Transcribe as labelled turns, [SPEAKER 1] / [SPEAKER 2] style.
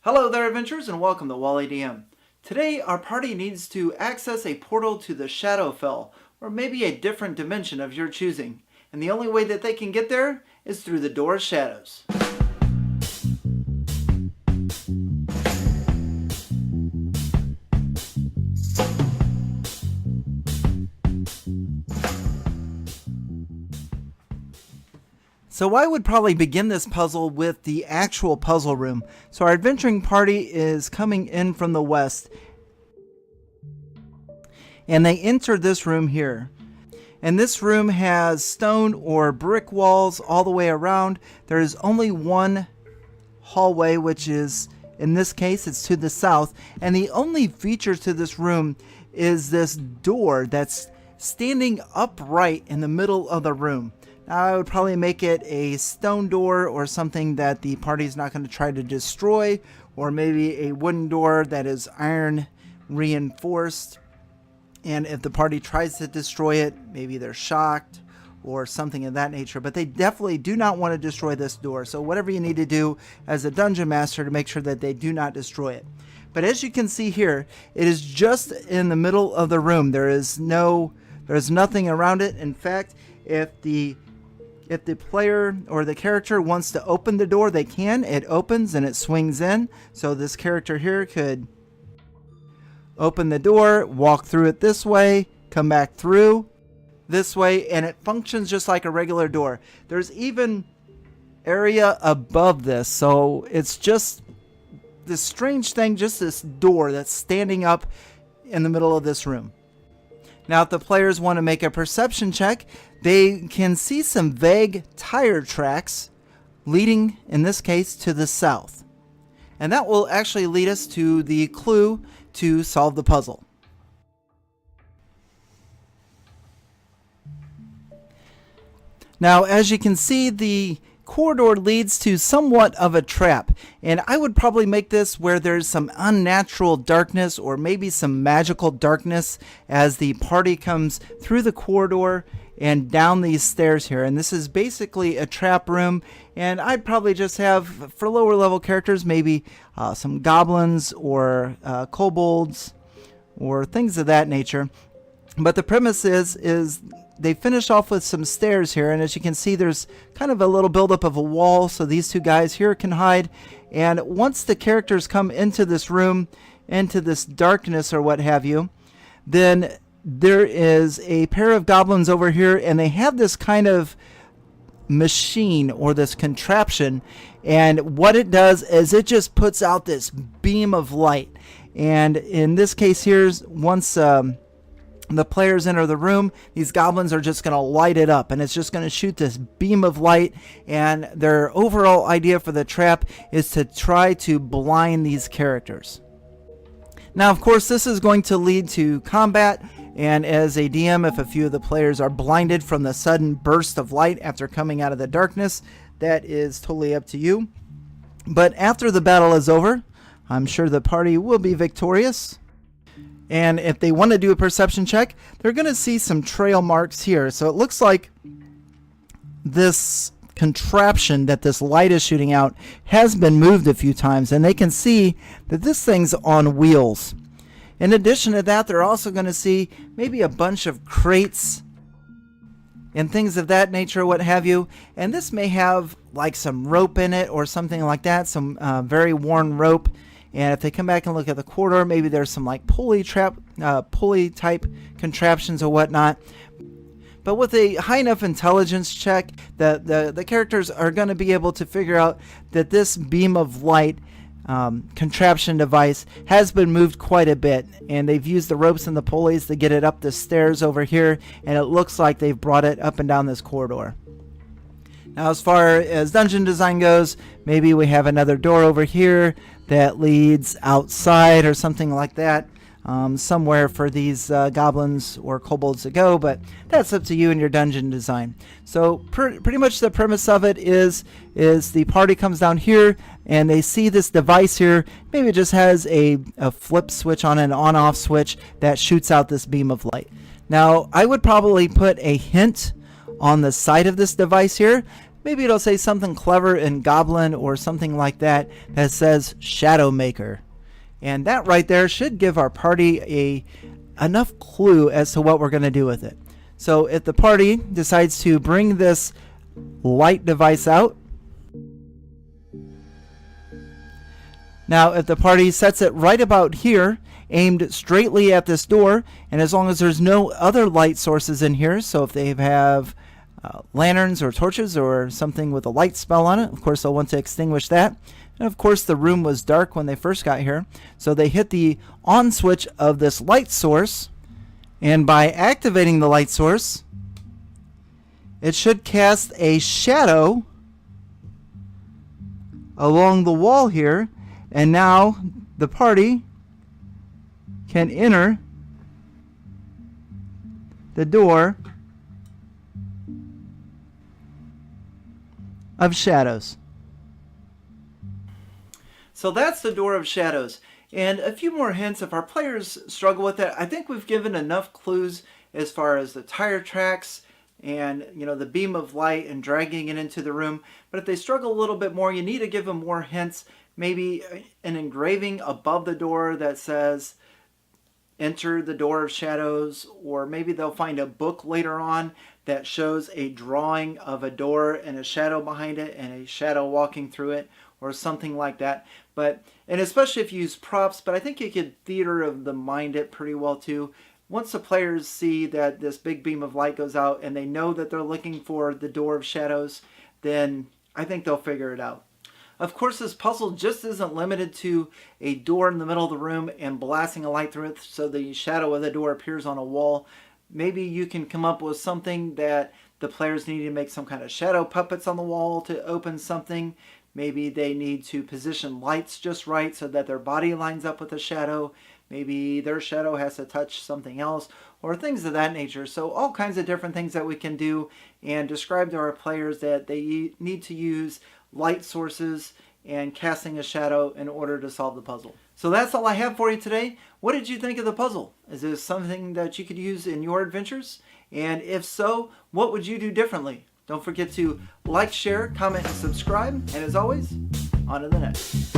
[SPEAKER 1] Hello there, adventurers, and welcome to Wally DM. Today, our party needs to access a portal to the Shadowfell, or maybe a different dimension of your choosing. And the only way that they can get there is through the Door of Shadows. So I would probably begin this puzzle with the actual puzzle room. So our adventuring party is coming in from the west, and they enter this room here. And this room has stone or brick walls all the way around. There is only one hallway, which is, in this case, it's to the south. And the only feature to this room is this door that's standing upright in the middle of the room. Now, I would probably make it a stone door or something that the party's not going to try to destroy, or maybe a wooden door that is iron reinforced. And if the party tries to destroy it, maybe they're shocked or something of that nature. But they definitely do not want to destroy this door. So whatever you need to do as a dungeon master to make sure that they do not destroy it. But as you can see here, it is just in the middle of the room. There's nothing around it. In fact, if the player or the character wants to open the door, they can. It opens and it swings in. So this character here could open the door, walk through it this way, come back through this way, and it functions just like a regular door. There's even area above this. So it's just this strange thing, just this door that's standing up in the middle of this room. Now, if the players want to make a perception check, they can see some vague tire tracks leading, in this case, to the south. And that will actually lead us to the clue to solve the puzzle. Now, as you can see, the corridor leads to somewhat of a trap, and I would probably make this where there's some unnatural darkness or maybe some magical darkness as the party comes through the corridor and down these stairs here. And this is basically a trap room, and I'd probably just have, for lower level characters, maybe some goblins or kobolds or things of that nature. But the premise is they finish off with some stairs here, and as you can see, there's kind of a little buildup of a wall, so these two guys here can hide. And once the characters come into this room, into this darkness or what have you, then there is a pair of goblins over here, and they have this kind of machine or this contraption, and what it does is it just puts out this beam of light. And in this case here, once the players enter the room, these goblins are just going to light it up, and it's just going to shoot this beam of light. And their overall idea for the trap is to try to blind these characters. Now, of course, this is going to lead to combat, and as a DM, if a few of the players are blinded from the sudden burst of light after coming out of the darkness, that is totally up to you. But after the battle is over, I'm sure the party will be victorious. And if they want to do a perception check, they're going to see some trail marks here. So it looks like this contraption that this light is shooting out has been moved a few times, and they can see that this thing's on wheels. In addition to that, they're also going to see maybe a bunch of crates and things of that nature, what have you. And this may have like some rope in it or something like that, some very worn rope. And if they come back and look at the corridor, maybe there's some like pulley type contraptions or whatnot. But with a high enough intelligence check, the characters are going to be able to figure out that this beam of light contraption device has been moved quite a bit. And they've used the ropes and the pulleys to get it up the stairs over here. And it looks like they've brought it up and down this corridor. Now, as far as dungeon design goes, maybe we have another door over here that leads outside or something like that, somewhere for these goblins or kobolds to go, but that's up to you and your dungeon design. So pretty much the premise of it is the party comes down here and they see this device here. Maybe it just has a flip switch on an on-off switch that shoots out this beam of light. Now, I would probably put a hint on the side of this device here maybe it'll say something clever in Goblin or something like that that says Shadow Maker. And that right there should give our party enough clue as to what we're going to do with it. So if the party decides to bring this light device out, now if the party sets it right about here, aimed straightly at this door, and as long as there's no other light sources in here, so if they have lanterns or torches or something with a light spell on it, of course they'll want to extinguish that. And of course the room was dark when they first got here, so they hit the on switch of this light source, and by activating the light source, it should cast a shadow along the wall here, and now the party can enter the door of shadows. So that's the door of shadows. And a few more hints if our players struggle with it. I think we've given enough clues as far as the tire tracks and the beam of light and dragging it into the room. But if they struggle a little bit more, you need to give them more hints. Maybe an engraving above the door that says enter the door of shadows, or maybe they'll find a book later on that shows a drawing of a door and a shadow behind it and a shadow walking through it, or something like that. And especially if you use props, but I think you could theater of the mind it pretty well too. Once the players see that this big beam of light goes out and they know that they're looking for the door of shadows, then I think they'll figure it out. Of course, this puzzle just isn't limited to a door in the middle of the room and blasting a light through it so the shadow of the door appears on a wall. Maybe you can come up with something that the players need to make some kind of shadow puppets on the wall to open something. Maybe they need to position lights just right so that their body lines up with the shadow. Maybe their shadow has to touch something else, or things of that nature. So all kinds of different things that we can do, and describe to our players that they need to use light sources and casting a shadow in order to solve the puzzle. So that's all I have for you today. What did you think of the puzzle? Is this something that you could use in your adventures? And if so, what would you do differently? Don't forget to like, share, comment, and subscribe. And as always, on to the next.